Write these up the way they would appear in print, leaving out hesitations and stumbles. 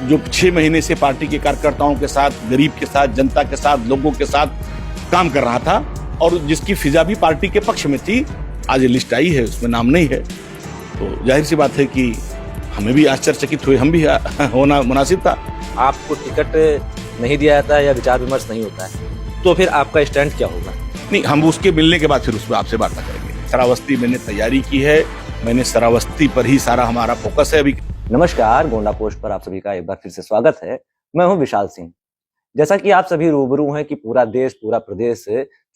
जो 6 महीने से पार्टी के कार्यकर्ताओं के साथ, गरीब के साथ, जनता के साथ, लोगों के साथ काम कर रहा था और जिसकी फिजा भी पार्टी के पक्ष में थी, आज ये लिस्ट आई है, उसमें नाम नहीं है। तो जाहिर सी बात है कि हमें भी आश्चर्यचकित हुए, हम भी होना मुनासिब था। आपको टिकट नहीं दिया जाता है या विचार विमर्श नहीं होता है तो फिर आपका स्टैंड क्या होगा? नहीं, हम उसके मिलने के बाद फिर उसमें आपसे वार्ता करेंगे। श्रावस्ती मैंने तैयारी की है, मैंने श्रावस्ती पर ही सारा हमारा फोकस है अभी। नमस्कार, गोंडा पोस्ट पर आप सभी का एक बार फिर से स्वागत है। मैं हूं विशाल सिंह। जैसा कि आप सभी रूबरू हैं कि पूरा देश, पूरा प्रदेश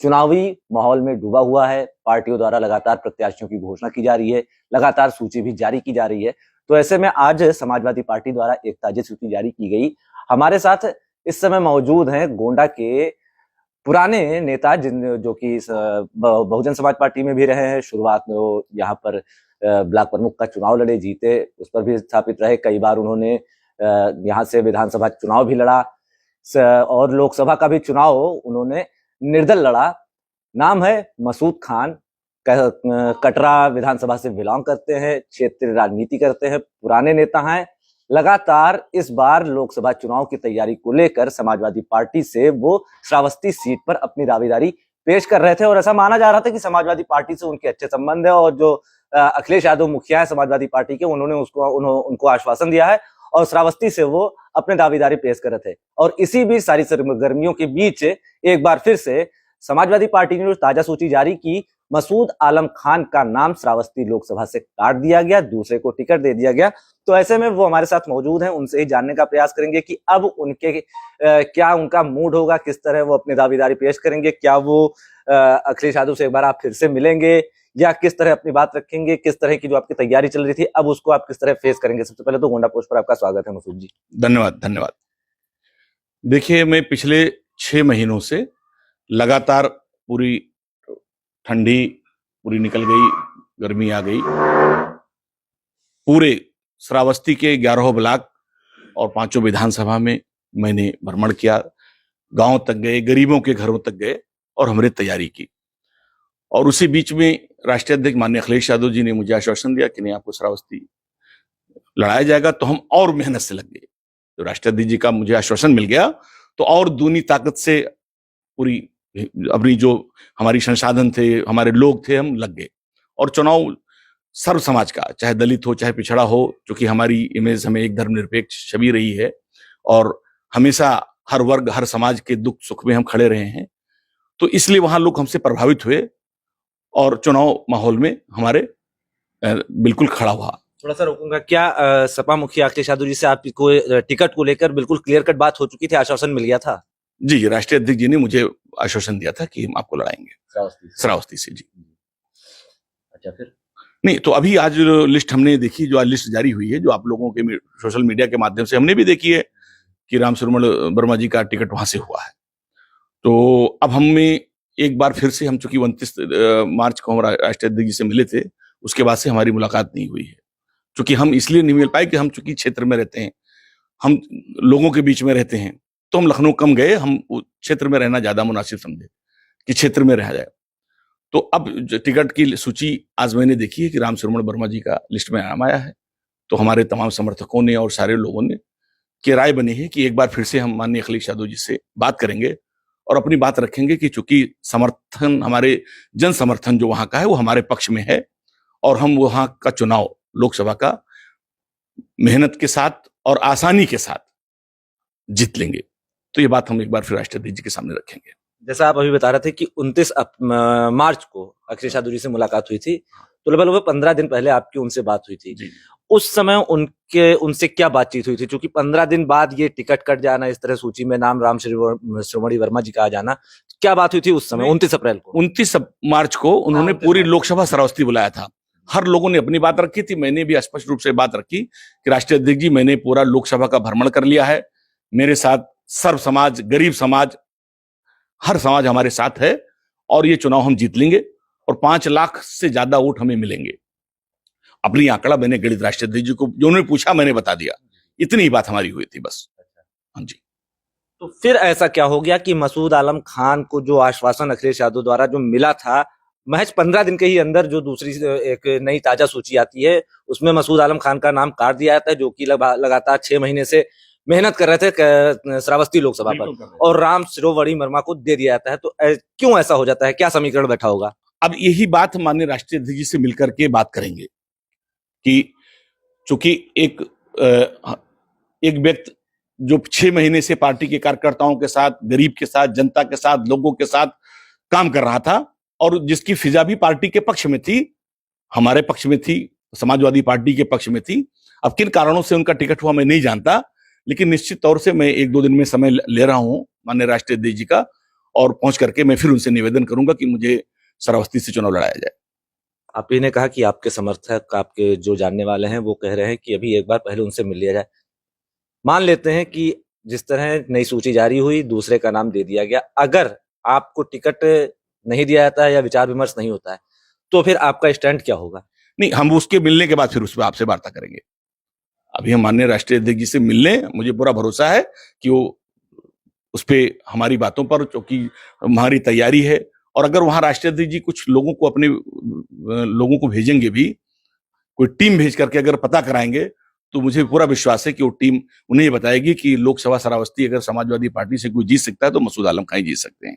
चुनावी माहौल में डूबा हुआ है। पार्टियों द्वारा लगातार प्रत्याशियों की घोषणा की जा रही है, लगातार सूची भी जारी की जा रही है। तो ऐसे में आज समाजवादी पार्टी द्वारा एक ताजा सूची जारी की गई। हमारे साथ इस समय मौजूद हैं गोंडा के पुराने नेता जो कि बहुजन समाज पार्टी में भी रहे हैं। शुरुआत में वो यहाँ पर ब्लॉक प्रमुख का चुनाव लड़े, जीते, उस पर भी स्थापित रहे। कई बार उन्होंने यहाँ से विधानसभा चुनाव भी लड़ा और लोकसभा का भी चुनाव उन्होंने निर्दल लड़ा। नाम है मसूद खान। कटरा विधानसभा से बिलोंग करते हैं, क्षेत्रीय राजनीति करते हैं, पुराने नेता हैं। लगातार इस बार लोकसभा चुनाव की तैयारी को लेकर समाजवादी पार्टी से वो श्रावस्ती सीट पर अपनी दावेदारी पेश कर रहे थे और ऐसा माना जा रहा था कि समाजवादी पार्टी से उनके अच्छे संबंध है और जो अखिलेश यादव मुखिया है समाजवादी पार्टी के, उन्होंने उनको आश्वासन दिया है और श्रावस्ती से वो अपने दावेदारी पेश कर रहे थे। और इसी बीच सारी सरगर्मियों के बीच एक बार फिर से समाजवादी पार्टी ने जो ताजा सूची जारी की, मसूद आलम खान का नाम श्रावस्ती लोकसभा से काट दिया गया, दूसरे को टिकट दे दिया गया। तो ऐसे में वो हमारे साथ मौजूद हैं, उनसे ही जानने का प्रयास करेंगे कि अब उनके क्या उनका मूड होगा, किस तरह वो अपनी दावेदारी पेश करेंगे। क्या वो अखिलेश यादव से एक बार आप फिर से मिलेंगे या किस तरह अपनी बात रखेंगे, किस तरह की जो आपकी तैयारी चल रही थी अब उसको आप किस तरह फेस करेंगे? सबसे पहले तो गोंडा पोस्ट पर आपका स्वागत है मसूद जी। धन्यवाद। देखिए, मैं पिछले 6 महीनों से लगातार पूरी ठंडी पूरी निकल गई, गर्मी आ गई, पूरे श्रावस्ती के 11 ब्लॉक और 5 विधानसभा में मैंने भ्रमण किया, गांव तक गए, गरीबों के घरों तक गए और हमने तैयारी की। और उसी बीच में राष्ट्रीय अध्यक्ष माननीय अखिलेश यादव जी ने मुझे आश्वासन दिया कि नहीं, आपको श्रावस्ती लड़ाया जाएगा। तो हम और मेहनत से लग गए। तो राष्ट्रीय अध्यक्ष जी का मुझे आश्वासन मिल गया तो और दूनी ताकत से पूरी अपनी जो हमारी संसाधन थे, हमारे लोग थे, हम लग गए। और चुनाव सर्व समाज का, चाहे दलित हो चाहे पिछड़ा हो, क्योंकि हमारी इमेज हमें एक धर्मनिरपेक्ष छवि रही है और हमेशा हर वर्ग हर समाज के दुख सुख में हम खड़े रहे हैं। तो इसलिए वहां लोग हमसे प्रभावित हुए और चुनाव माहौल में हमारे बिल्कुल खड़ा हुआ। थोड़ा सा रोकूंगा, क्या सपा मुखिया अखिलेश यादव जी से आपको टिकट को लेकर बिल्कुल क्लियर कट बात हो चुकी थी, आश्वासन मिल गया था? जी, राष्ट्रीय अध्यक्ष जी ने मुझे आश्वासन दिया था कि हम आपको लड़ाएंगे श्रावस्ती से। जी। अच्छा, फिर नहीं तो अभी आज लिस्ट हमने देखी, जो आज लिस्ट जारी हुई है, जो आप लोगों के सोशल मीडिया के माध्यम से हमने भी देखी है कि राम सुरमण वर्मा जी का टिकट वहां से हुआ है। तो अब हमें एक बार फिर से, हम चूंकि 29 मार्च को हम राष्ट्रीय अध्यक्ष जी से मिले थे, उसके बाद से हमारी मुलाकात नहीं हुई है। चूंकि हम इसलिए नहीं मिल पाए कि हम चूंकि क्षेत्र में रहते हैं, हम लोगों के बीच में रहते हैं, तो हम लखनऊ कम गए, हम क्षेत्र में रहना ज्यादा मुनासिब समझे कि क्षेत्र में रह जाए। तो अब टिकट की सूची आज मैंने देखी है कि राम सुरमण वर्मा जी का लिस्ट में नाम आया है। तो हमारे तमाम समर्थकों ने और सारे लोगों ने की राय बनी है कि एक बार फिर से हम माननीय अखिलेश यादव जी से बात करेंगे और अपनी बात रखेंगे कि चूंकि समर्थन, हमारे जन समर्थन जो वहां का है वो हमारे पक्ष में है और हम वहां का चुनाव लोकसभा का मेहनत के साथ और आसानी के साथ जीत लेंगे। तो ये बात हम एक बार फिर राष्ट्रीय अध्यक्ष जी के सामने रखेंगे। जैसा आप अभी बता रहे थे कि 29 मार्च को अखिलेश यादव जी से मुलाकात हुई थी, तो लगभग 15 दिन पहले आपकी उनसे बात हुई थी। जी। उस समय उनसे क्या बातचीत हुई थी? क्योंकि 15 दिन बाद ये टिकट कट जाना, इस तरह सूची में नाम राम सुरमणी वर्मा जी का आ जाना, क्या बात हुई थी उस समय 29 अप्रैल को? 29 मार्च को उन्होंने पूरी लोकसभा श्रावस्ती बुलाया था। हर लोगों ने अपनी बात रखी थी, मैंने भी स्पष्ट रूप से बात रखी कि राष्ट्रीय अध्यक्ष जी, मैंने पूरा लोकसभा का भ्रमण कर लिया है, मेरे साथ सर्व समाज, गरीब समाज, हर समाज हमारे साथ है और ये चुनाव हम जीत लेंगे और 5 लाख से ज्यादा वोट हमें मिलेंगे। अपनी आंकड़ा मैंने गणित राष्ट्रीय अध्यक्ष जी को, जो उन्होंने पूछा मैंने बता दिया। इतनी ही बात हमारी हुई थी बस। हाँ जी। तो फिर ऐसा क्या हो गया कि मसूद आलम खान को जो आश्वासन अखिलेश यादव द्वारा जो मिला था, महज 15 दिन के ही अंदर जो दूसरी एक नई ताजा सूची आती है उसमें मसूद आलम खान का नाम काट दिया जाता है, जो कि लगातार 6 महीने से मेहनत कर रहे थे श्रावस्ती लोकसभा पर, और राम शिरोमणि वर्मा को दे दिया जाता है, तो क्यों ऐसा हो जाता है? क्या समीकरण बैठा होगा? अब यही बात हम माननीय राष्ट्रीय अध्यक्ष जी से मिलकर के बात करेंगे कि चूंकि एक व्यक्ति जो 6 महीने से पार्टी के कार्यकर्ताओं के साथ, गरीब के साथ, जनता के साथ, लोगों के साथ काम कर रहा था और जिसकी फिजा भी पार्टी के पक्ष में थी, हमारे पक्ष में थी, समाजवादी पार्टी के पक्ष में थी। अब किन कारणों से उनका टिकट हुआ मैं नहीं जानता, लेकिन निश्चित तौर से मैं 1-2 दिन में समय ले रहा हूं माननीय राष्ट्रीय अध्यक्ष जी का, और पहुंच करके मैं फिर उनसे निवेदन करूंगा कि मुझे श्रावस्ती से चुनाव लड़ाया जाए। आप ही ने कहा कि आपके समर्थक, आपके जो जानने वाले हैं, वो कह रहे हैं कि अभी एक बार पहले उनसे मिल लिया जाए। मान लेते हैं कि जिस तरह नई सूची जारी हुई, दूसरे का नाम दे दिया गया, अगर आपको टिकट नहीं दिया जाता है या विचार विमर्श नहीं होता है, तो फिर आपका स्टैंड क्या होगा? नहीं, हम उसके मिलने के बाद फिर उस पर आपसे वार्ता करेंगे। अभी हम माननीय राष्ट्रीय अध्यक्ष जी से मिलने, मुझे पूरा भरोसा है कि वो उस पे हमारी बातों पर, क्योंकि हमारी तैयारी है, और अगर वहां राष्ट्रीय अध्यक्ष जी कुछ लोगों को, अपने लोगों को भेजेंगे भी, कोई टीम भेज करके अगर पता कराएंगे, तो मुझे पूरा विश्वास है कि वो टीम उन्हें ये बताएगी कि लोकसभा श्रावस्ती अगर समाजवादी पार्टी से कोई जीत सकता है तो मसूद आलम खां ही जीत सकते हैं।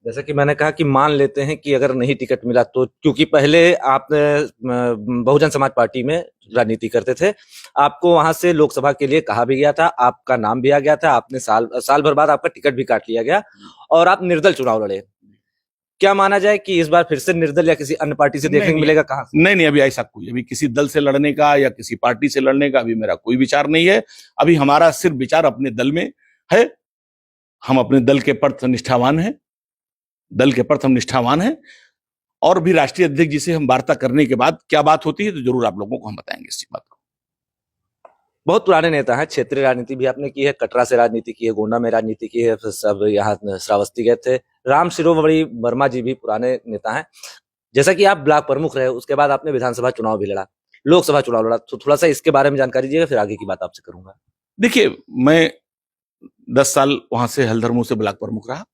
जैसा कि मैंने कहा कि मान लेते हैं कि अगर नहीं टिकट मिला तो, क्योंकि पहले आप बहुजन समाज पार्टी में राजनीति करते थे, आपको वहां से लोकसभा के लिए कहा भी गया था, आपका नाम भी आ गया था, आपने साल भर बाद आपका टिकट भी काट लिया गया और आप निर्दल चुनाव लड़े। क्या माना जाए कि इस बार फिर से निर्दल या किसी अन्य पार्टी से देखने को मिलेगा? कहां से? नहीं, अभी ऐसा अभी किसी दल से लड़ने का या किसी पार्टी से लड़ने का अभी मेरा कोई विचार नहीं है। अभी हमारा सिर्फ विचार अपने दल में है। हम अपने दल के प्रति निष्ठावान हैं, और भी राष्ट्रीय अध्यक्ष जी से हम वार्ता करने के बाद क्या बात होती है तो जरूर आप लोगों को हम बताएंगे इस बात को। बहुत पुराने नेता हैं, क्षेत्रीय राजनीति भी आपने की है, कटरा से राजनीति की है, गोंडा में राजनीति की है, सब यहाँ श्रावस्ती गए थे। राम शिरोमणि वर्मा जी भी पुराने नेता हैं। जैसा कि आप ब्लॉक प्रमुख रहे, उसके बाद आपने विधानसभा चुनाव भी लड़ा, लोकसभा चुनाव लड़ा, तो थोड़ा सा इसके बारे में जानकारी दीजिएगा, फिर आगे की बात आपसे करूंगा। देखिए, मैं 10 साल वहां से हल्दर से ब्लॉक प्रमुख रहा।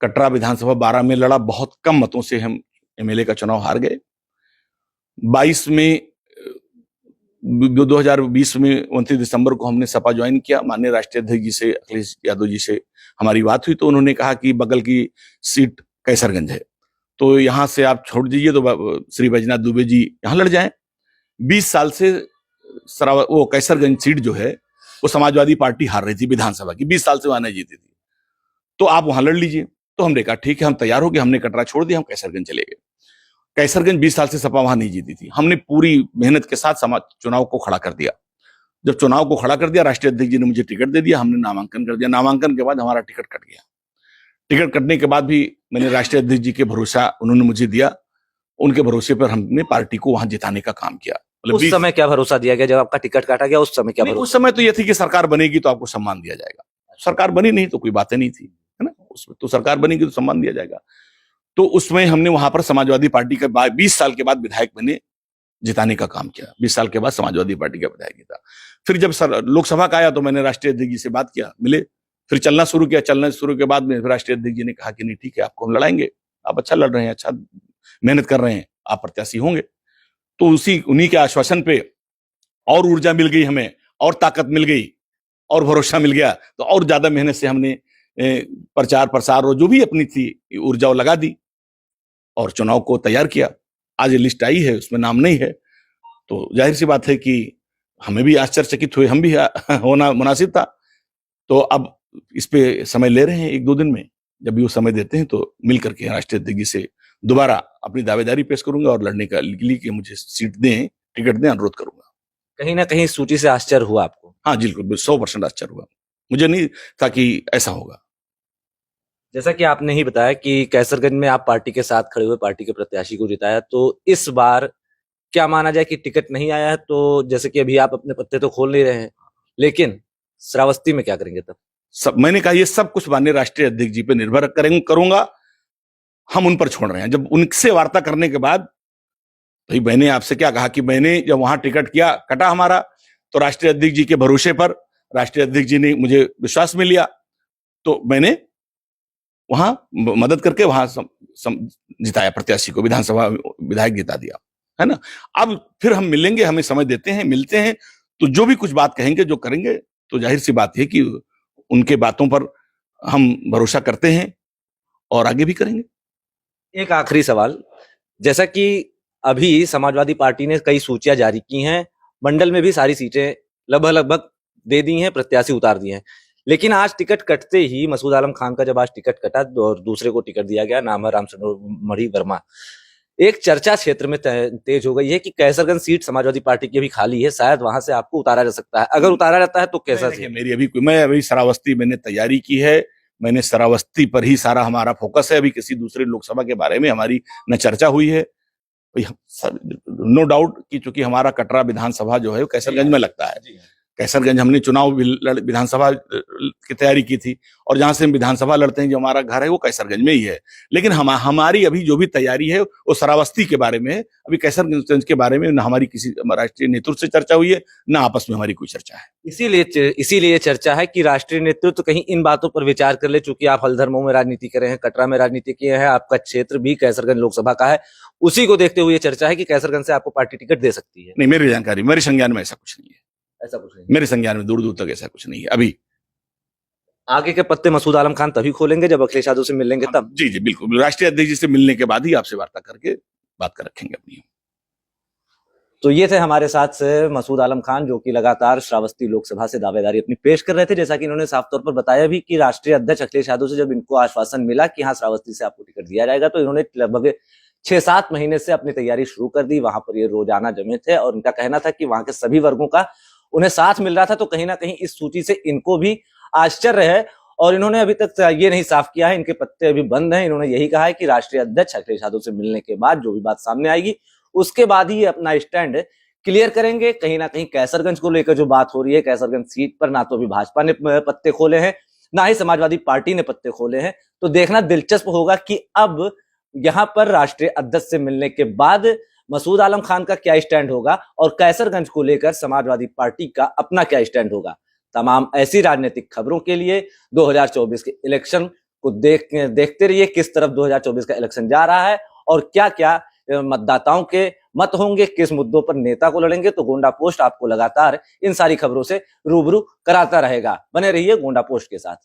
कटरा विधानसभा 12 में लड़ा, बहुत कम मतों से हम एमएलए का चुनाव हार गए। 2020 में 29 दिसंबर को हमने सपा ज्वाइन किया। माननीय राष्ट्रीय अध्यक्ष जी से, अखिलेश यादव जी से हमारी बात हुई, तो उन्होंने कहा कि बगल की सीट कैसरगंज है, तो यहां से आप छोड़ दीजिए, तो श्री बैजनाथ दुबे जी यहां लड़ जाएं। 20 साल से वो कैसरगंज सीट जो है वो समाजवादी पार्टी हार रही थी विधानसभा की, 20 साल से वहां नहीं जीती थी, तो आप वहां लड़ लीजिए। तो हमने कहा ठीक है, हम तैयार हो गए। हमने कटरा छोड़ दिया, हम कैसरगंज चले गए। कैसरगंज 20 साल से सपा वहां नहीं जीती थी। हमने पूरी मेहनत के साथ चुनाव को खड़ा कर दिया। जब चुनाव को खड़ा कर दिया, राष्ट्रीय अध्यक्ष जी ने मुझे टिकट दे दिया, हमने नामांकन कर दिया। नामांकन के बाद हमारा टिकट कट गया। टिकट कटने के बाद भी मैंने राष्ट्रीय अध्यक्ष जी के भरोसा उन्होंने मुझे दिया, उनके भरोसे पर हमने पार्टी को वहां जिताने का काम किया। उस समय क्या भरोसा दिया गया जब आपका टिकट काटा गया? उस समय क्या भरोसा? उस समय तो यह थी कि सरकार बनेगी तो आपको सम्मान दिया जाएगा। सरकार बनी नहीं तो कोई बातें नहीं थी, है ना। उसमें तो सरकार बनेगी तो सम्मान दिया जाएगा। तो उसमें हमने वहां पर समाजवादी पार्टी का 20 साल के बाद विधायक बने, जिताने का काम किया। 20 साल के बाद समाजवादी पार्टी का विधायक था। फिर जब लोकसभा का आया तो मैंने राष्ट्रीय अध्यक्ष जी से बात किया, मिले, फिर चलना शुरू किया। चलने शुरू के बाद में राष्ट्रीय अध्यक्ष जी ने कहा कि नहीं ठीक है, आपको हम लड़ाएंगे, आप अच्छा लड़ रहे हैं, अच्छा मेहनत कर रहे हैं, आप प्रत्याशी होंगे। तो उन्हीं के आश्वासन पे और ऊर्जा मिल गई हमें, और ताकत मिल गई, और भरोसा मिल गया। तो और ज्यादा मेहनत से हमने प्रचार प्रसार और जो भी अपनी थी ऊर्जा लगा दी और चुनाव को तैयार किया। आज ये लिस्ट आई है, उसमें नाम नहीं है, तो जाहिर सी बात है कि हमें भी आश्चर्यचकित हुए, हम भी होना मुनासिब था। तो अब इस पे समय ले रहे हैं 1-2 दिन में। जब भी वो समय देते हैं तो मिल करके राष्ट्रीय अध्यक्ष जी से दोबारा अपनी दावेदारी पेश करूंगा और लड़ने का लिए कि मुझे सीट दें, टिकट दें, अनुरोध करूंगा। कहीं ना कहीं सूची से आश्चर्य हुआ आपको? हाँ बिल्कुल, 100% आश्चर्य हुआ। मुझे नहीं था कि ऐसा होगा। जैसा कि आपने ही बताया कि कैसरगंज में आप पार्टी के साथ खड़े हुए, पार्टी के प्रत्याशी को जिताया, तो इस बार क्या माना जाए कि टिकट नहीं आया है, तो जैसे कि अभी आप अपने पत्ते तो खोल नहीं रहे हैं, लेकिन श्रावस्ती में क्या करेंगे तब? मैंने कहा ये सब कुछ माननीय राष्ट्रीय अध्यक्ष जी पे निर्भर करूंगा। हम उन पर छोड़ रहे हैं। जब उनसे वार्ता करने के बाद, भाई मैंने आपसे क्या कहा कि मैंने जब वहां टिकट किया, कटा हमारा, तो राष्ट्रीय अध्यक्ष जी के भरोसे पर राष्ट्रीय अध्यक्ष जी ने मुझे विश्वास में लिया, तो मैंने वहां मदद करके वहां जिताया प्रत्याशी को, विधानसभा विधायक जिता दिया, है ना। अब फिर हम मिलेंगे, हमें समय देते हैं, मिलते हैं, तो जो भी कुछ बात कहेंगे, जो करेंगे, तो जाहिर सी बात है कि उनके बातों पर हम भरोसा करते हैं और आगे भी करेंगे। एक आखिरी सवाल, जैसा कि अभी समाजवादी पार्टी ने कई सूचियां जारी की हैं, मंडल में भी सारी सीटें लगभग लगभग दे दी हैं, प्रत्याशी उतार दिए हैं, लेकिन आज टिकट कटते ही मसूद आलम खान का जब आज टिकट कटा और दूसरे को टिकट दिया गया, नाम है रामचंद्र वर्मा, एक चर्चा क्षेत्र में तेज हो गई है कि कैसरगंज सीट समाजवादी पार्टी की भी खाली है, शायद वहां से आपको उतारा जा सकता है। अगर उतारा जाता है तो कैसा देखिए, मैं अभी श्रावस्ती मैंने तैयारी की है, मैंने श्रावस्ती पर ही सारा हमारा फोकस है। अभी किसी दूसरे लोकसभा के बारे में हमारी न चर्चा हुई है। नो डाउट कि चूंकि हमारा कटरा विधानसभा जो है वो कैसरगंज में लगता है, कैसरगंज हमने चुनाव विधानसभा की तैयारी की थी और जहां से हम विधानसभा लड़ते हैं जो हमारा घर है वो कैसरगंज में ही है। लेकिन हमारी अभी जो भी तैयारी है वो श्रावस्ती के बारे में है। अभी कैसरगंज के बारे में न हमारी किसी राष्ट्रीय नेतृत्व से चर्चा हुई है, न आपस में हमारी कोई चर्चा है। इसीलिए चर्चा है कि राष्ट्रीय नेतृत्व कहीं इन बातों पर विचार कर ले, चूंकि आप हल्दर मऊ में राजनीति कर रहे हैं, कटरा में राजनीति किए हैं, आपका क्षेत्र भी कैसरगंज लोकसभा का है, उसी को देखते हुए चर्चा है कि कैसरगंज से आपको पार्टी टिकट दे सकती है। नहीं, मेरी जानकारी, मेरे संज्ञान में ऐसा कुछ नहीं है। ऐसा कुछ नहीं, मेरे संज्ञान में दूर दूर तक ऐसा कुछ नहीं है। अभी आगे के पत्ते मसूद आलम खान तभी खोलेंगे जब अखिलेश यादव से मिलेंगे तब। जी जी बिल्कुल, राष्ट्रीय अध्यक्ष जी से मिलने के बाद ही आपसे वार्ता करके बात कर रखेंगे अपनी। तो ये थे हमारे साथ से मसूद आलम खान, जो कि लगातार श्रावस्ती लोकसभा से दावेदारी अपनी पेश कर रहे थे। जैसा कि इन्होंने साफ तौर पर बताया भी कि राष्ट्रीय अध्यक्ष अखिलेश यादव से जब इनको आश्वासन मिला कि हाँ श्रावस्ती से आपको टिकट दिया जाएगा, तो इन्होंने लगभग 6-7 महीने से अपनी तैयारी शुरू कर दी। वहां पर ये रोजाना जमे थे और उनका कहना था कि वहां के सभी वर्गों का उन्हें साथ मिल रहा था, तो कहीं ना कहीं इस सूची से इनको भी आश्चर्य है। और इन्होंने अभी तक ये नहीं साफ किया है, इनके पत्ते अभी बंद हैं। इन्होंने यही कहा है कि राष्ट्रीय अध्यक्ष अखिलेश यादव से मिलने के बाद जो भी बात सामने आएगी उसके बाद ही अपना स्टैंड क्लियर करेंगे। कहीं ना कहीं कैसरगंज को लेकर जो बात हो रही है, कैसरगंज सीट पर ना तो अभी भाजपा ने पत्ते खोले हैं, ना ही समाजवादी पार्टी ने पत्ते खोले हैं। तो देखना दिलचस्प होगा कि अब यहां पर राष्ट्रीय अध्यक्ष से मिलने के बाद मसूद आलम खान का क्या स्टैंड होगा और कैसरगंज को लेकर समाजवादी पार्टी का अपना क्या स्टैंड होगा। तमाम ऐसी राजनीतिक खबरों के लिए 2024 के इलेक्शन को देखते रहिए, किस तरफ 2024 का इलेक्शन जा रहा है और क्या क्या मतदाताओं के मत होंगे, किस मुद्दों पर नेता को लड़ेंगे। तो गोंडा पोस्ट आपको लगातार इन सारी खबरों से रूबरू कराता रहेगा। बने रहिए गोंडा पोस्ट के साथ।